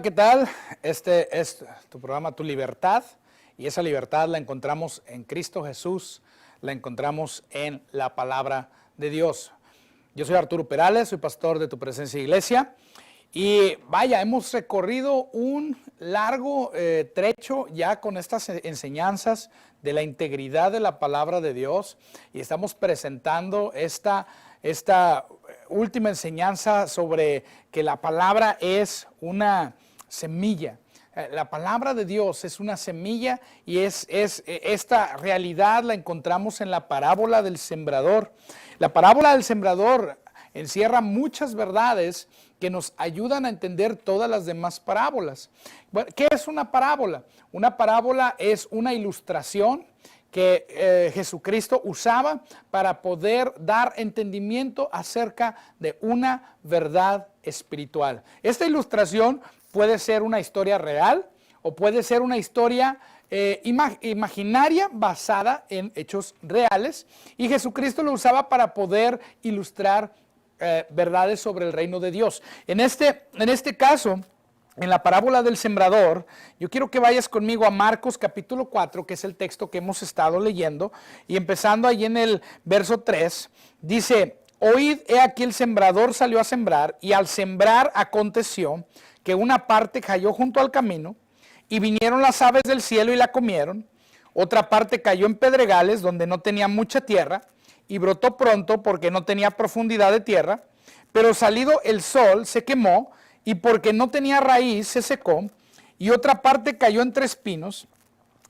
¿qué tal? Este es tu programa Tu Libertad, y esa libertad la encontramos en Cristo Jesús, la encontramos en la palabra de Dios. Yo soy Arturo Perales, soy pastor de Tu Presencia Iglesia, y vaya, hemos recorrido un largo trecho ya con estas enseñanzas de la integridad de la palabra de Dios, y estamos presentando esta última enseñanza sobre que la palabra es una semilla. La palabra de Dios es una semilla, y esta realidad la encontramos en la parábola del sembrador. La parábola del sembrador encierra muchas verdades que nos ayudan a entender todas las demás parábolas. Bueno, ¿qué es una parábola? Una parábola es una ilustración que Jesucristo usaba para poder dar entendimiento acerca de una verdad espiritual. Esta ilustración puede ser una historia real o puede ser una historia imaginaria basada en hechos reales, y Jesucristo lo usaba para poder ilustrar verdades sobre el reino de Dios. En este caso, en la parábola del sembrador, yo quiero que vayas conmigo a Marcos capítulo 4, que es el texto que hemos estado leyendo, y empezando ahí en el verso 3, dice: oíd, he aquí el sembrador salió a sembrar, y al sembrar aconteció que una parte cayó junto al camino, y vinieron las aves del cielo y la comieron. Otra parte cayó en pedregales donde no tenía mucha tierra, y brotó pronto porque no tenía profundidad de tierra, pero salido el sol se quemó, y porque no tenía raíz se secó. Y otra parte cayó entre espinos,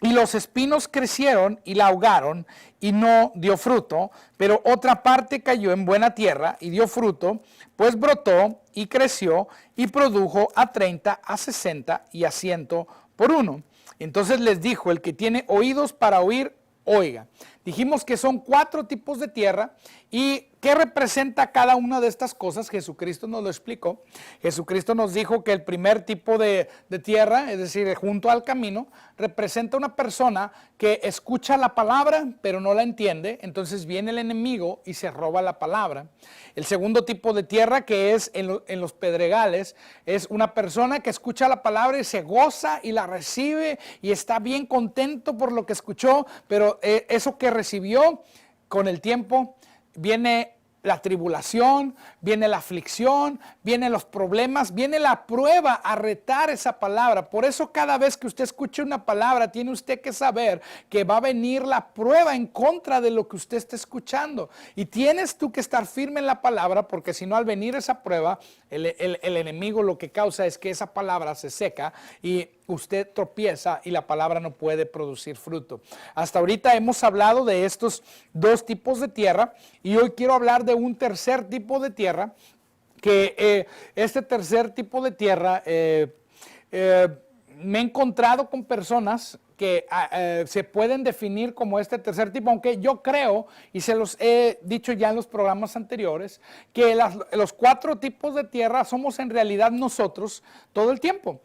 y los espinos crecieron y la ahogaron, y no dio fruto. Pero otra parte cayó en buena tierra y dio fruto, pues brotó y creció y produjo a 30, a 60 y a 100 por uno. Entonces les dijo: el que tiene oídos para oír, oiga. Dijimos que son 4 tipos de tierra. ¿Y qué representa cada una de estas cosas? Jesucristo nos lo explicó. Jesucristo nos dijo que el primer tipo de tierra, es decir, junto al camino, representa una persona que escucha la palabra pero no la entiende. Entonces viene el enemigo y se roba la palabra. El segundo tipo de tierra, que es en los pedregales, es una persona que escucha la palabra y se goza y la recibe y está bien contento por lo que escuchó, pero eso que recibió, con el tiempo viene la tribulación, viene la aflicción, vienen los problemas, viene la prueba a retar esa palabra. Por eso cada vez que usted escuche una palabra, tiene usted que saber que va a venir la prueba en contra de lo que usted está escuchando. Y tienes tú que estar firme en la palabra, porque si no, al venir esa prueba, el enemigo lo que causa es que esa palabra se seca y usted tropieza y la palabra no puede producir fruto. Hasta ahorita hemos hablado de estos 2 tipos de tierra, y hoy quiero hablar de un tercer tipo de tierra, que este tercer tipo de tierra me he encontrado con personas que se pueden definir como este tercer tipo, aunque yo creo, y se los he dicho ya en los programas anteriores, que los 4 tipos de tierra somos en realidad nosotros todo el tiempo,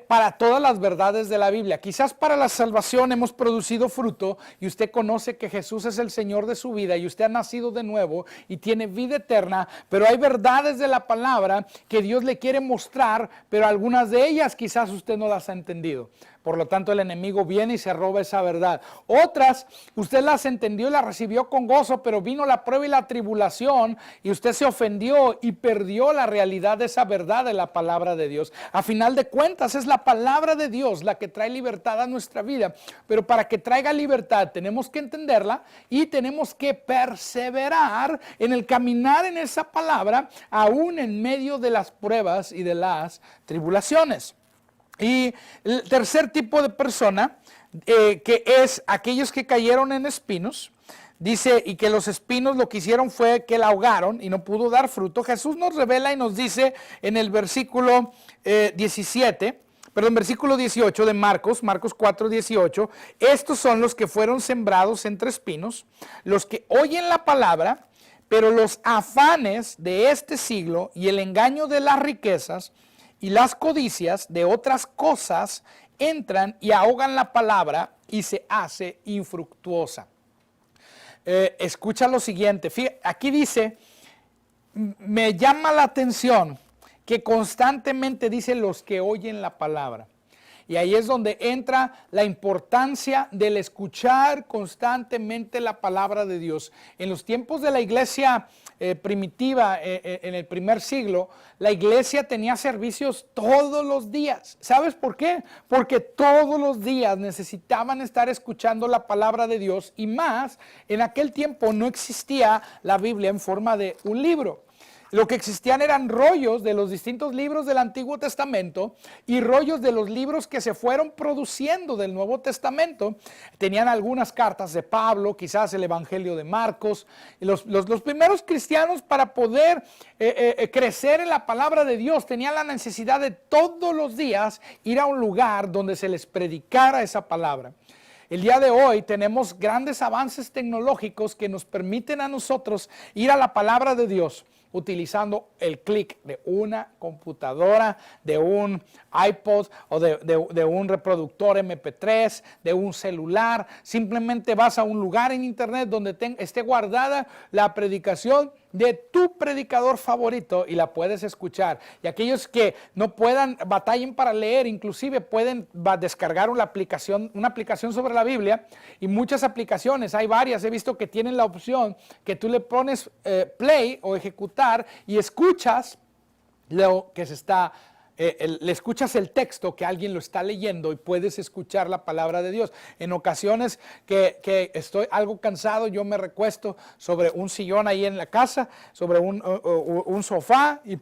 para todas las verdades de la Biblia. Quizás para la salvación hemos producido fruto, y usted conoce que Jesús es el Señor de su vida, y usted ha nacido de nuevo y tiene vida eterna, pero hay verdades de la palabra que Dios le quiere mostrar, pero algunas de ellas quizás usted no las ha entendido. Por lo tanto, el enemigo viene y se roba esa verdad. Otras, usted las entendió y las recibió con gozo, pero vino la prueba y la tribulación, y usted se ofendió y perdió la realidad de esa verdad de la palabra de Dios. A final de cuentas, es la palabra de Dios la que trae libertad a nuestra vida. Pero para que traiga libertad, tenemos que entenderla y tenemos que perseverar en el caminar en esa palabra, aún en medio de las pruebas y de las tribulaciones. Y el tercer tipo de persona, que es aquellos que cayeron en espinos, dice, y que los espinos lo que hicieron fue que la ahogaron y no pudo dar fruto. Jesús nos revela y nos dice en el versículo versículo 18 de Marcos 4, 18, estos son los que fueron sembrados entre espinos, los que oyen la palabra, pero los afanes de este siglo y el engaño de las riquezas y las codicias de otras cosas entran y ahogan la palabra y se hace infructuosa. Escucha lo siguiente, fíjate, aquí dice, me llama la atención que constantemente dice los que oyen la palabra. Y ahí es donde entra la importancia del escuchar constantemente la palabra de Dios. En los tiempos de la iglesia primitiva, en el primer siglo, la iglesia tenía servicios todos los días. ¿Sabes por qué? Porque todos los días necesitaban estar escuchando la palabra de Dios, y más, en aquel tiempo no existía la Biblia en forma de un libro. Lo que existían eran rollos de los distintos libros del Antiguo Testamento y rollos de los libros que se fueron produciendo del Nuevo Testamento. Tenían algunas cartas de Pablo, quizás el Evangelio de Marcos. Los primeros cristianos, para poder crecer en la palabra de Dios, tenían la necesidad de todos los días ir a un lugar donde se les predicara esa palabra. El día de hoy tenemos grandes avances tecnológicos que nos permiten a nosotros ir a la palabra de Dios utilizando el clic de una computadora, de un iPod o de un reproductor MP3, de un celular. Simplemente vas a un lugar en internet donde esté guardada la predicación de tu predicador favorito y la puedes escuchar. Y aquellos que no puedan, batallen para leer, inclusive pueden descargar una aplicación sobre la Biblia, y muchas aplicaciones, hay varias, he visto que tienen la opción que tú le pones play o ejecutar y escuchas lo que se está le escuchas el texto que alguien lo está leyendo y puedes escuchar la palabra de Dios. En ocasiones que estoy algo cansado, yo me recuesto sobre un sillón ahí en la casa, sobre un sofá, y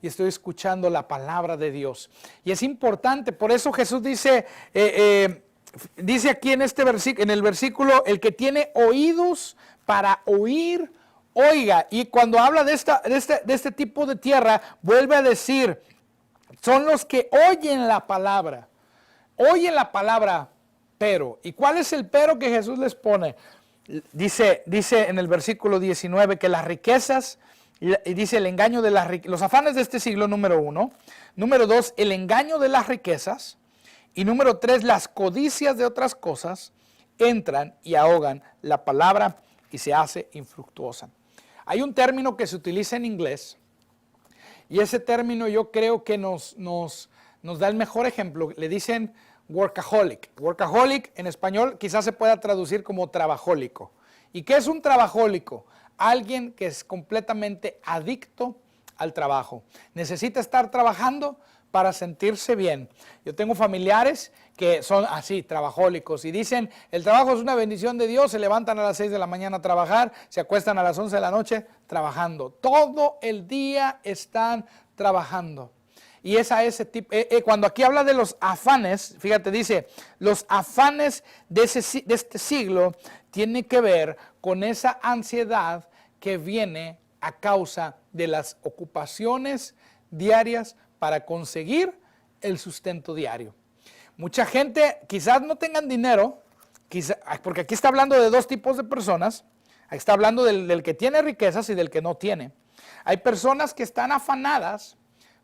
estoy escuchando la palabra de Dios. Y es importante, por eso Jesús dice aquí en en el versículo, el que tiene oídos para oír, oiga. Y cuando habla de este tipo de tierra, vuelve a decir, son los que oyen la palabra. Oyen la palabra, pero. ¿Y cuál es el pero que Jesús les pone? Dice en el versículo 19 que las riquezas, y dice el engaño de los afanes de este siglo, número 1. Número 2, el engaño de las riquezas. Y número 3, las codicias de otras cosas entran y ahogan la palabra y se hace infructuosa. Hay un término que se utiliza en inglés, y ese término yo creo que nos da el mejor ejemplo. Le dicen workaholic. Workaholic en español quizás se pueda traducir como trabajólico. ¿Y qué es un trabajólico? Alguien que es completamente adicto al trabajo. Necesita estar trabajando para sentirse bien. Yo tengo familiares que son así, trabajólicos, y dicen, el trabajo es una bendición de Dios. Se levantan a las 6 de la mañana a trabajar, se acuestan a las 11 de la noche trabajando. Todo el día están trabajando. Y es a ese tipo, cuando aquí habla de los afanes, fíjate, dice, los afanes de este siglo tienen que ver con esa ansiedad que viene a causa de las ocupaciones diarias para conseguir el sustento diario. Mucha gente quizás no tengan dinero, porque aquí está hablando de dos tipos de personas. Aquí está hablando del que tiene riquezas y del que no tiene. Hay personas que están afanadas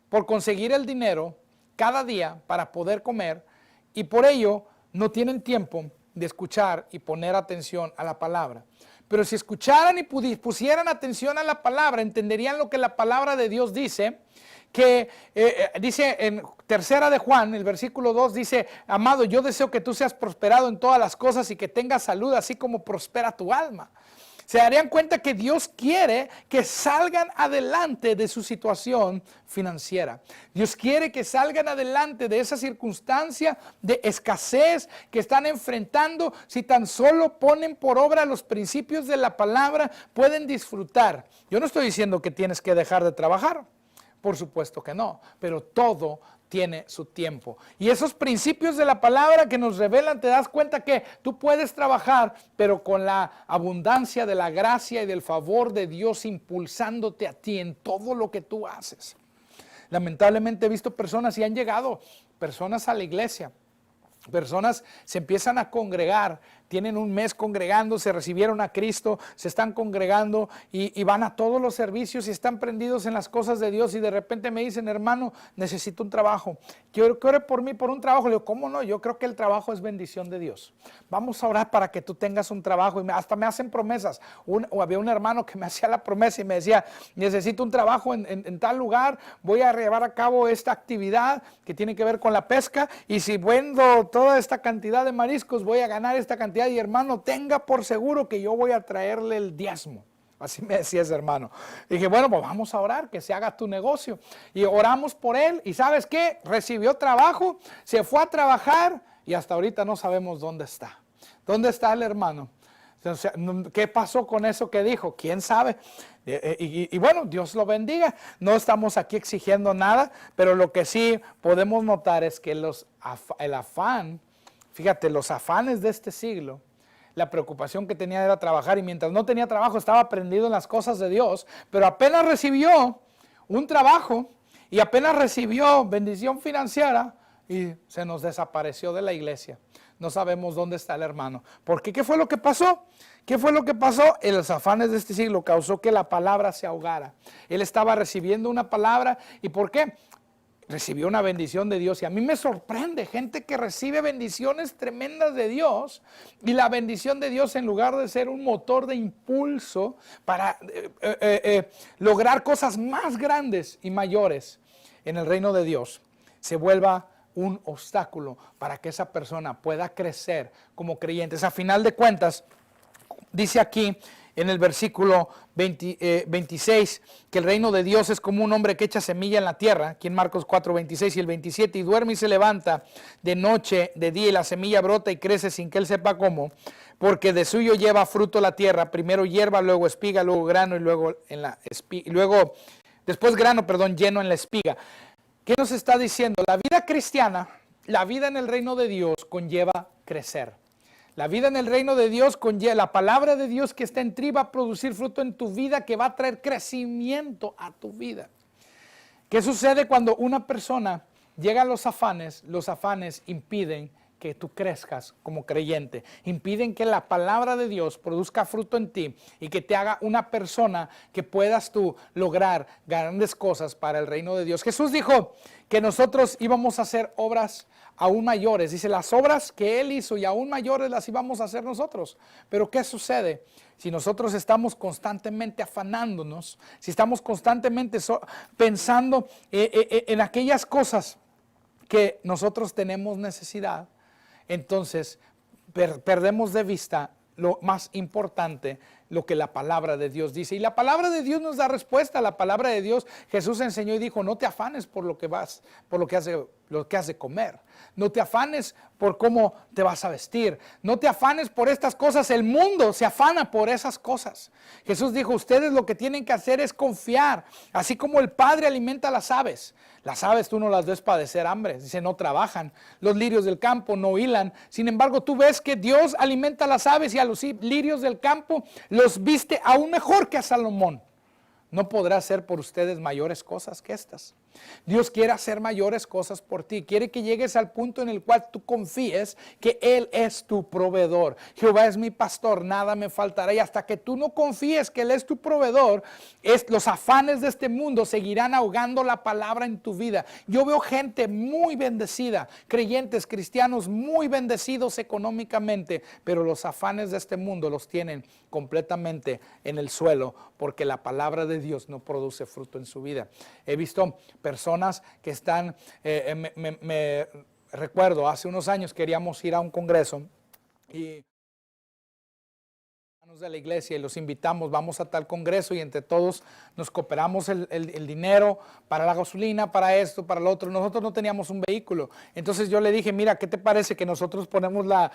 por conseguir el dinero cada día para poder comer, y por ello no tienen tiempo de escuchar y poner atención a la palabra. Pero si escucharan y pusieran atención a la palabra, entenderían lo que la palabra de Dios dice, que dice en 3 de Juan, el versículo 2, dice, amado, yo deseo que tú seas prosperado en todas las cosas y que tengas salud, así como prospera tu alma. Se darían cuenta que Dios quiere que salgan adelante de su situación financiera. Dios quiere que salgan adelante de esa circunstancia de escasez que están enfrentando. Si tan solo ponen por obra los principios de la palabra, pueden disfrutar. Yo no estoy diciendo que tienes que dejar de trabajar. Por supuesto que no, pero todo tiene su tiempo. Y esos principios de la palabra que nos revelan, te das cuenta que tú puedes trabajar, pero con la abundancia de la gracia y del favor de Dios impulsándote a ti en todo lo que tú haces. Lamentablemente he visto personas, y han llegado personas a la iglesia Personas se empiezan a congregar, tienen un mes congregándose, recibieron a Cristo, se están congregando y van a todos los servicios y están prendidos en las cosas de Dios y de repente me dicen, hermano, necesito un trabajo, quiero que ore por mí por un trabajo. Le digo, ¿cómo no? Yo creo que el trabajo es bendición de Dios. Vamos a orar para que tú tengas un trabajo y hasta me hacen promesas. Había un hermano que me hacía la promesa y me decía, necesito un trabajo en tal lugar, voy a llevar a cabo esta actividad que tiene que ver con la pesca y si vendo toda esta cantidad de mariscos voy a ganar esta cantidad y hermano tenga por seguro que yo voy a traerle el diezmo. Así me decía ese hermano. Y dije, bueno, pues vamos a orar, que se haga tu negocio. Y oramos por él y ¿sabes qué? Recibió trabajo, se fue a trabajar y hasta ahorita no sabemos dónde está. ¿Dónde está el hermano? Entonces, ¿qué pasó con eso que dijo? ¿Quién sabe? Y bueno, Dios lo bendiga. No estamos aquí exigiendo nada, pero lo que sí podemos notar es que el afán, fíjate, los afanes de este siglo, la preocupación que tenía era trabajar y mientras no tenía trabajo estaba prendido en las cosas de Dios, pero apenas recibió un trabajo y apenas recibió bendición financiera y se nos desapareció de la iglesia. No sabemos dónde está el hermano. ¿Por qué? ¿Qué fue lo que pasó? ¿Qué fue lo que pasó? Los afanes de este siglo causó que la palabra se ahogara. Él estaba recibiendo una palabra y ¿por qué? Recibió una bendición de Dios y a mí me sorprende gente que recibe bendiciones tremendas de Dios y la bendición de Dios en lugar de ser un motor de impulso para lograr cosas más grandes y mayores en el reino de Dios, se vuelva un obstáculo para que esa persona pueda crecer como creyentes. A final de cuentas, dice aquí en el versículo 26, que el reino de Dios es como un hombre que echa semilla en la tierra, aquí en Marcos 4, 26 y el 27, y duerme y se levanta de noche, de día, y la semilla brota y crece sin que él sepa cómo, porque de suyo lleva fruto la tierra, primero hierba, luego espiga, luego grano, y luego después grano, lleno en la espiga. ¿Qué nos está diciendo? La vida cristiana, la vida en el reino de Dios conlleva crecer. La vida en el reino de Dios conlleva, la palabra de Dios que está en ti va a producir fruto en tu vida que va a traer crecimiento a tu vida. ¿Qué sucede cuando una persona llega a los afanes? Los afanes impiden que tú crezcas como creyente, impiden que la palabra de Dios produzca fruto en ti y que te haga una persona que puedas tú lograr grandes cosas para el reino de Dios. Jesús dijo que nosotros íbamos a hacer obras aún mayores. Dice, las obras que Él hizo y aún mayores las íbamos a hacer nosotros. Pero ¿qué sucede? Si nosotros estamos constantemente afanándonos, si estamos constantemente pensando en aquellas cosas que nosotros tenemos necesidad, entonces perdemos de vista lo más importante, lo que la palabra de Dios dice. Y la palabra de Dios nos da respuesta. La palabra de Dios, Jesús enseñó y dijo, no te afanes por lo que has de comer. No te afanes por cómo te vas a vestir. No te afanes por estas cosas. El mundo se afana por esas cosas. Jesús dijo, ustedes lo que tienen que hacer es confiar. Así como el Padre alimenta a las aves. Las aves tú no las ves padecer hambre. Dice, no trabajan. Los lirios del campo no hilan. Sin embargo, tú ves que Dios alimenta a las aves y a los lirios del campo los viste aún mejor que a Salomón. No podrá hacer por ustedes mayores cosas que estas. Dios quiere hacer mayores cosas por ti. Quiere que llegues al punto en el cual tú confíes que Él es tu proveedor. Jehová es mi pastor, nada me faltará. Y hasta que tú no confíes que Él es tu proveedor, los afanes de este mundo seguirán ahogando la palabra en tu vida. Yo veo gente muy bendecida, creyentes, cristianos muy bendecidos económicamente, pero los afanes de este mundo los tienen completamente en el suelo porque la palabra de Dios no produce fruto en su vida. He visto personas que están, me recuerdo, hace unos años queríamos ir a un congreso y de la iglesia y los invitamos, vamos a tal congreso y entre todos nos cooperamos el dinero para la gasolina, para esto, para lo otro. Nosotros no teníamos un vehículo, entonces yo le dije, mira, ¿qué te parece que nosotros ponemos la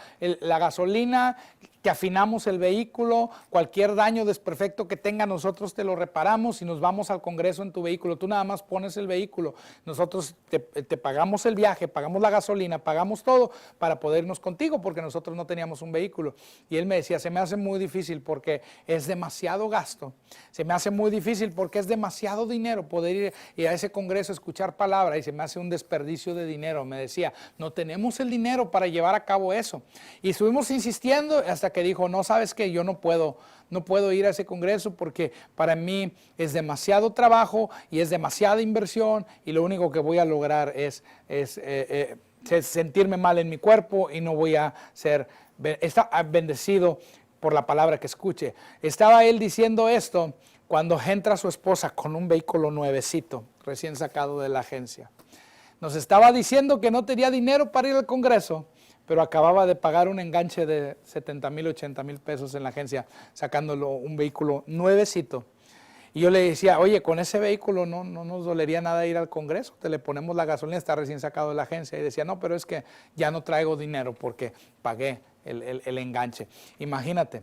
gasolina, que afinamos el vehículo, cualquier daño desperfecto que tenga nosotros te lo reparamos y nos vamos al congreso en tu vehículo? Tú nada más pones el vehículo, nosotros te pagamos el viaje, pagamos la gasolina, pagamos todo para poder irnos contigo porque nosotros no teníamos un vehículo. Y él me decía, se me hace muy difícil difícil porque es demasiado gasto. Se me hace muy difícil porque es demasiado dinero poder ir a ese congreso a escuchar palabra y se me hace un desperdicio de dinero. Me decía, no tenemos el dinero para llevar a cabo eso. Y estuvimos insistiendo hasta que dijo, no, ¿sabes qué? Yo no puedo ir a ese congreso porque para mí es demasiado trabajo y es demasiada inversión y lo único que voy a lograr es sentirme mal en mi cuerpo y no voy a ser bendecido por la palabra que escuche. Estaba él diciendo esto cuando entra su esposa con un vehículo nuevecito, recién sacado de la agencia. Nos estaba diciendo que no tenía dinero para ir al congreso, pero acababa de pagar un enganche de 70,000, 80,000 pesos en la agencia, sacándolo un vehículo nuevecito. Y yo le decía, oye, con ese vehículo no nos dolería nada ir al congreso, te le ponemos la gasolina, está recién sacado de la agencia. Y decía, no, pero es que ya no traigo dinero porque pagué el enganche. Imagínate.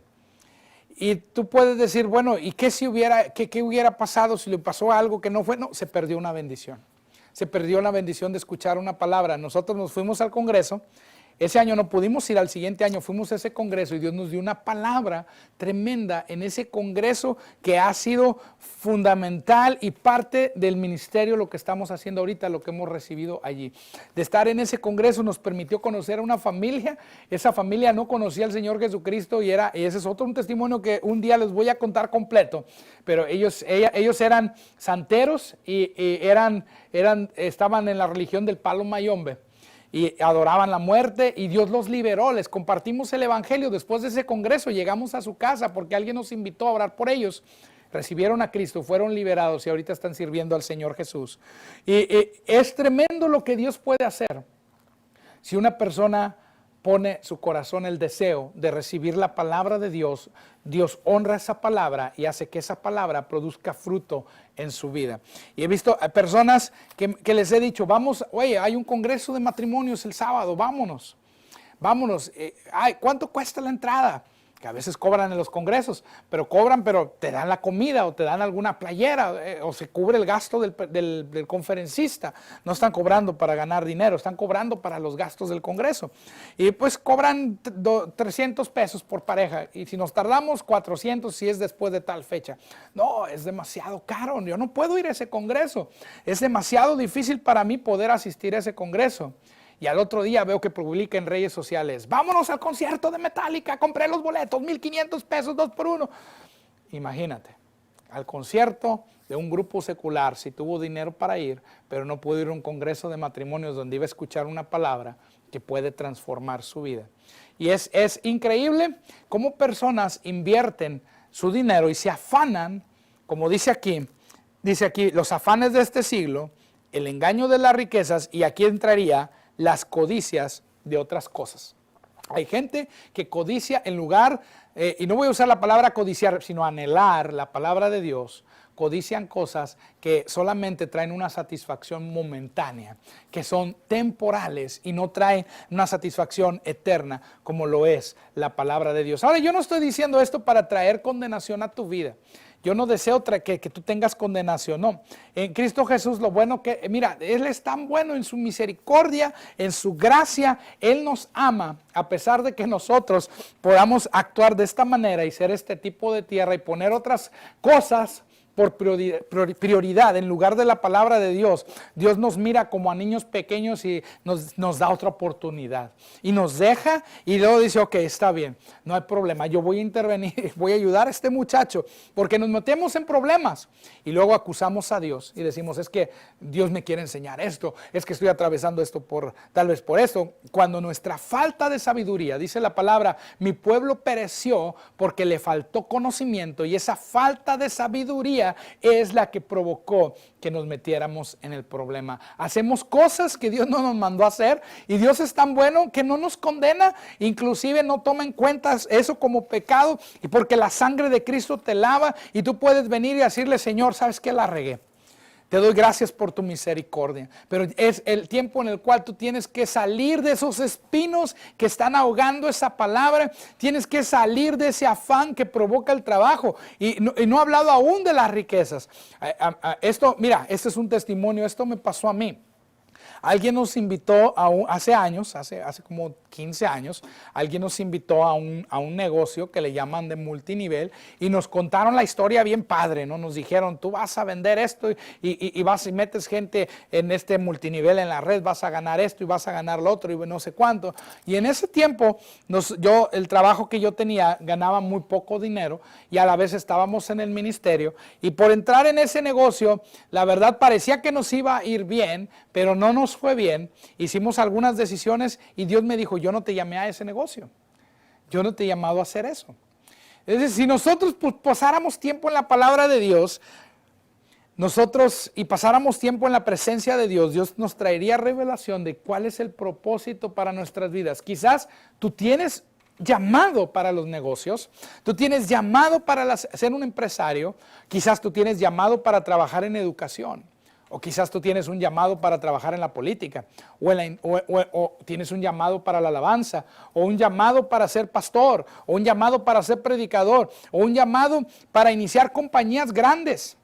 Y tú puedes decir, bueno, ¿y qué hubiera pasado si le pasó algo que no fue? No, se perdió una bendición. Se perdió la bendición de escuchar una palabra. Nosotros nos fuimos al congreso. Ese año no pudimos ir, al siguiente año fuimos a ese congreso y Dios nos dio una palabra tremenda en ese congreso que ha sido fundamental y parte del ministerio, lo que estamos haciendo ahorita, lo que hemos recibido allí. De estar en ese congreso nos permitió conocer a una familia. Esa familia no conocía al Señor Jesucristo y ese es un testimonio que un día les voy a contar completo. Pero ellos eran santeros y estaban en la religión del palo mayombe. Y adoraban la muerte y Dios los liberó. Les compartimos el evangelio. Después de ese congreso llegamos a su casa porque alguien nos invitó a orar por ellos. Recibieron a Cristo, fueron liberados y ahorita están sirviendo al Señor Jesús. Y es tremendo lo que Dios puede hacer si una persona pone su corazón el deseo de recibir la palabra de Dios. Dios honra esa palabra y hace que esa palabra produzca fruto en su vida. Y he visto a personas que les he dicho, vamos, oye, hay un congreso de matrimonios el sábado, vámonos. ¿Cuánto cuesta la entrada? Que a veces cobran en los congresos, pero te dan la comida o te dan alguna playera o se cubre el gasto del conferencista. No están cobrando para ganar dinero, están cobrando para los gastos del congreso. Y pues cobran 300 pesos por pareja y si nos tardamos 400 si es después de tal fecha. No, es demasiado caro, yo no puedo ir a ese congreso. Es demasiado difícil para mí poder asistir a ese congreso. Y al otro día veo que publica en redes sociales, vámonos al concierto de Metallica, compré los boletos, 1,500 pesos, 2 por 1. Imagínate, al concierto de un grupo secular, si tuvo dinero para ir, pero no pudo ir a un congreso de matrimonios donde iba a escuchar una palabra que puede transformar su vida. Y es increíble cómo personas invierten su dinero y se afanan, como dice aquí, los afanes de este siglo, el engaño de las riquezas, y aquí entraría las codicias de otras cosas. Hay gente que codicia en lugar, y no voy a usar la palabra codiciar, sino anhelar la palabra de Dios. Codician cosas que solamente traen una satisfacción momentánea, que son temporales y no traen una satisfacción eterna como lo es la palabra de Dios. Ahora, yo no estoy diciendo esto para traer condenación a tu vida. Yo no deseo que tú tengas condenación, no. En Cristo Jesús lo bueno mira, Él es tan bueno en su misericordia, en su gracia. Él nos ama a pesar de que nosotros podamos actuar de esta manera y ser este tipo de tierra y poner otras cosas por prioridad en lugar de la palabra de Dios. Dios nos mira como a niños pequeños y nos da otra oportunidad. Y nos deja y luego dice, ok, está bien, no hay problema, yo voy a intervenir, voy a ayudar a este muchacho, porque nos metemos en problemas. Y luego acusamos a Dios y decimos, es que Dios me quiere enseñar esto, es que estoy atravesando esto tal vez por esto. Cuando nuestra falta de sabiduría, dice la palabra, mi pueblo pereció porque le faltó conocimiento, y esa falta de sabiduría es la que provocó que nos metiéramos en el problema. Hacemos cosas que Dios no nos mandó a hacer y Dios es tan bueno que no nos condena, inclusive no toma en cuenta eso como pecado, y porque la sangre de Cristo te lava y tú puedes venir y decirle, Señor, ¿sabes qué? La regué. Te doy gracias por tu misericordia, pero es el tiempo en el cual tú tienes que salir de esos espinos que están ahogando esa palabra. Tienes que salir de ese afán que provoca el trabajo. Y no he hablado aún de las riquezas. Mira, este es un testimonio, esto me pasó a mí. Alguien nos invitó hace años, hace como 15 años, alguien nos invitó a un negocio que le llaman de multinivel y nos contaron la historia bien padre, ¿no? Nos dijeron, tú vas a vender esto y vas y metes gente en este multinivel en la red, vas a ganar esto y vas a ganar lo otro y no sé cuánto. Y en ese tiempo, el trabajo que yo tenía ganaba muy poco dinero y a la vez estábamos en el ministerio y por entrar en ese negocio, la verdad parecía que nos iba a ir bien, pero no nos fue bien. Hicimos algunas decisiones y Dios me dijo, yo no te llamé a ese negocio. Yo no te he llamado a hacer eso. Es decir, si nosotros pasáramos tiempo en la palabra de Dios, y pasáramos tiempo en la presencia de Dios, Dios nos traería revelación de cuál es el propósito para nuestras vidas. Quizás tú tienes llamado para los negocios, tú tienes llamado para ser un empresario, quizás tú tienes llamado para trabajar en educación. O quizás tú tienes un llamado para trabajar en la política, o tienes un llamado para la alabanza, o un llamado para ser pastor, o un llamado para ser predicador, o un llamado para iniciar compañías grandes,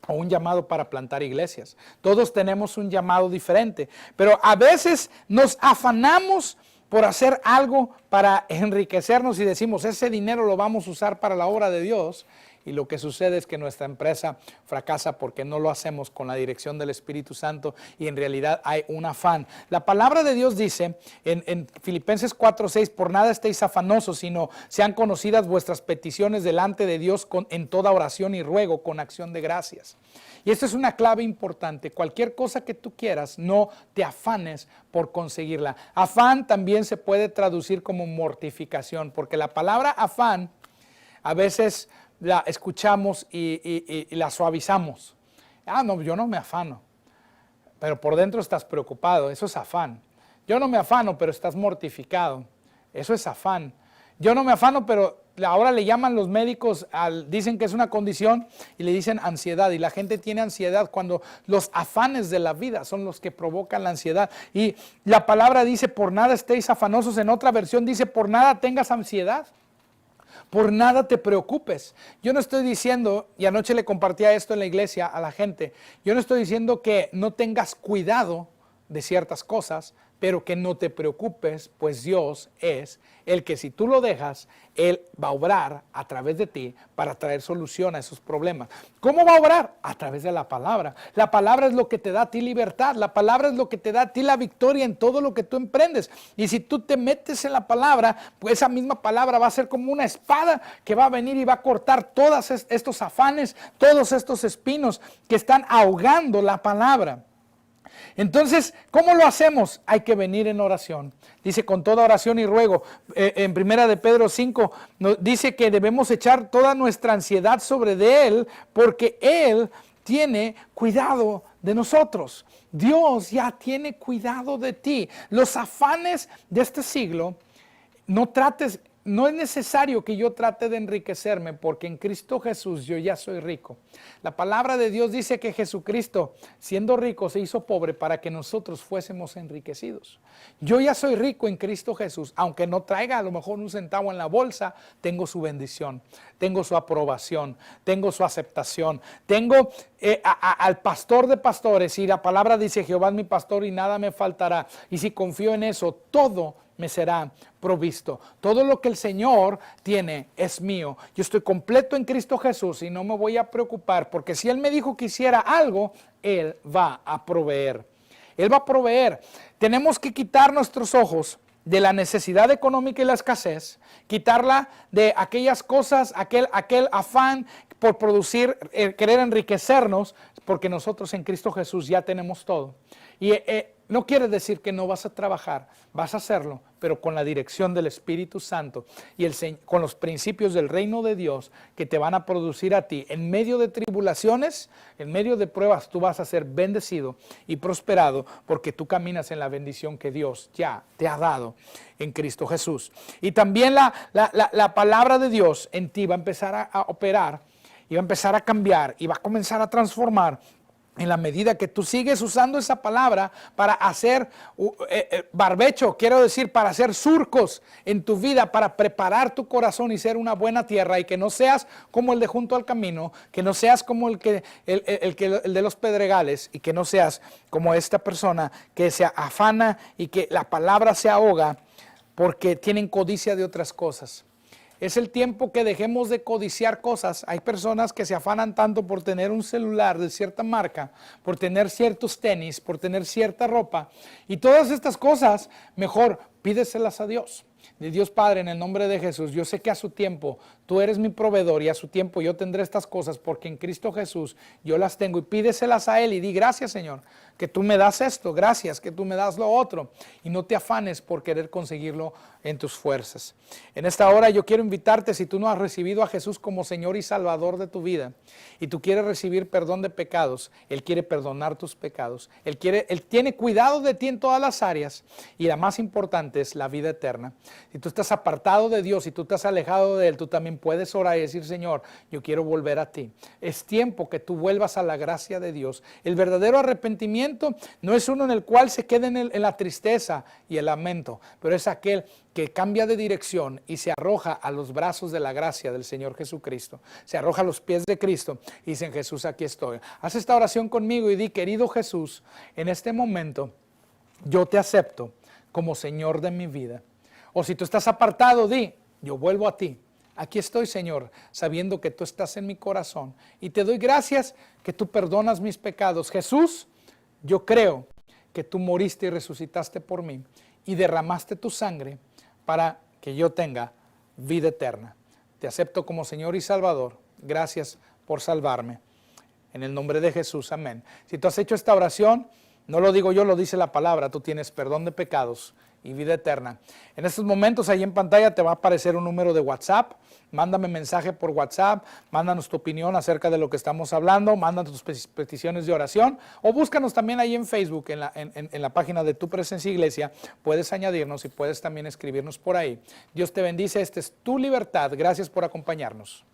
o un llamado para plantar iglesias. Todos tenemos un llamado diferente, pero a veces nos afanamos por hacer algo para enriquecernos y decimos, ese dinero lo vamos a usar para la obra de Dios. Y lo que sucede es que nuestra empresa fracasa porque no lo hacemos con la dirección del Espíritu Santo y en realidad hay un afán. La palabra de Dios dice en Filipenses 4:6, por nada estéis afanosos, sino sean conocidas vuestras peticiones delante de Dios en toda oración y ruego con acción de gracias. Y esta es una clave importante. Cualquier cosa que tú quieras, no te afanes por conseguirla. Afán también se puede traducir como mortificación, porque la palabra afán a veces la escuchamos y la suavizamos. No, yo no me afano, pero por dentro estás preocupado, eso es afán. Yo no me afano, pero estás mortificado, eso es afán. Yo no me afano, pero ahora le llaman los médicos, dicen que es una condición y le dicen ansiedad. Y la gente tiene ansiedad cuando los afanes de la vida son los que provocan la ansiedad. Y la palabra dice, por nada estéis afanosos. En otra versión dice, por nada tengas ansiedad. Por nada te preocupes. Yo no estoy diciendo, y anoche le compartía esto en la iglesia a la gente, yo no estoy diciendo que no tengas cuidado de ciertas cosas, pero que no te preocupes, pues Dios es el que si tú lo dejas, Él va a obrar a través de ti para traer solución a esos problemas. ¿Cómo va a obrar? A través de la palabra. La palabra es lo que te da a ti libertad, la palabra es lo que te da a ti la victoria en todo lo que tú emprendes. Y si tú te metes en la palabra, pues esa misma palabra va a ser como una espada que va a venir y va a cortar todos estos afanes, todos estos espinos que están ahogando la palabra. Entonces, ¿cómo lo hacemos? Hay que venir en oración. Dice, con toda oración y ruego. En 1 de Pedro 5, dice que debemos echar toda nuestra ansiedad sobre de Él, porque Él tiene cuidado de nosotros. Dios ya tiene cuidado de ti. Los afanes de este siglo, no es necesario que yo trate de enriquecerme, porque en Cristo Jesús yo ya soy rico. La palabra de Dios dice que Jesucristo, siendo rico, se hizo pobre para que nosotros fuésemos enriquecidos. Yo ya soy rico en Cristo Jesús, aunque no traiga a lo mejor un centavo en la bolsa, tengo su bendición, tengo su aprobación, tengo su aceptación, tengo al pastor de pastores, y la palabra dice, Jehová es mi pastor y nada me faltará. Y si confío en eso, todo me será provisto. Todo lo que el Señor tiene es mío. Yo estoy completo en Cristo Jesús y no me voy a preocupar, porque si Él me dijo que hiciera algo, Él va a proveer. Él va a proveer. Tenemos que quitar nuestros ojos de la necesidad económica y la escasez, quitarla de aquellas cosas, aquel afán por producir, querer enriquecernos, porque nosotros en Cristo Jesús ya tenemos todo. Y no quiere decir que no vas a trabajar, vas a hacerlo, pero con la dirección del Espíritu Santo y con los principios del reino de Dios que te van a producir a ti. En medio de tribulaciones, en medio de pruebas, tú vas a ser bendecido y prosperado, porque tú caminas en la bendición que Dios ya te ha dado en Cristo Jesús. Y también la palabra de Dios en ti va a empezar a operar y va a empezar a cambiar y va a comenzar a transformar en la medida que tú sigues usando esa palabra para hacer barbecho, quiero decir, para hacer surcos en tu vida, para preparar tu corazón y ser una buena tierra, y que no seas como el de junto al camino, que no seas como el de los pedregales, y que no seas como esta persona que se afana y que la palabra se ahoga porque tienen codicia de otras cosas. Es el tiempo que dejemos de codiciar cosas. Hay personas que se afanan tanto por tener un celular de cierta marca, por tener ciertos tenis, por tener cierta ropa. Y todas estas cosas, mejor pídeselas a Dios. De Dios Padre, en el nombre de Jesús, yo sé que a su tiempo tú eres mi proveedor y a su tiempo yo tendré estas cosas porque en Cristo Jesús yo las tengo, y pídeselas a Él y di gracias, Señor, que tú me das esto, gracias que tú me das lo otro, y no te afanes por querer conseguirlo en tus fuerzas. En esta hora yo quiero invitarte, si tú no has recibido a Jesús como Señor y Salvador de tu vida y tú quieres recibir perdón de pecados, Él quiere perdonar tus pecados, Él tiene cuidado de ti en todas las áreas, y la más importante es la vida eterna. Si tú estás apartado de Dios y tú estás alejado de Él, tú también puedes orar y decir: Señor, yo quiero volver a ti. Es tiempo que tú vuelvas a la gracia de Dios. El verdadero arrepentimiento no es uno en el cual se quede en la tristeza y el lamento, pero es aquel que cambia de dirección y se arroja a los brazos de la gracia del Señor Jesucristo. Se arroja a los pies de Cristo y dice: Jesús, aquí estoy. Haz esta oración conmigo y di: querido Jesús, en este momento yo te acepto como Señor de mi vida. O si tú estás apartado, di: yo vuelvo a ti. Aquí estoy, Señor, sabiendo que tú estás en mi corazón. Y te doy gracias que tú perdonas mis pecados. Jesús, yo creo que tú moriste y resucitaste por mí y derramaste tu sangre para que yo tenga vida eterna. Te acepto como Señor y Salvador. Gracias por salvarme. En el nombre de Jesús, amén. Si tú has hecho esta oración, no lo digo yo, lo dice la palabra, tú tienes perdón de pecados y vida eterna. En estos momentos ahí en pantalla te va a aparecer un número de WhatsApp. Mándame mensaje por WhatsApp, mándanos tu opinión acerca de lo que estamos hablando, mándanos tus peticiones de oración, o búscanos también ahí en Facebook, en la página de Tu Presencia Iglesia. Puedes añadirnos y puedes también escribirnos por ahí. Dios te bendice, esta es Tu Libertad. Gracias por acompañarnos.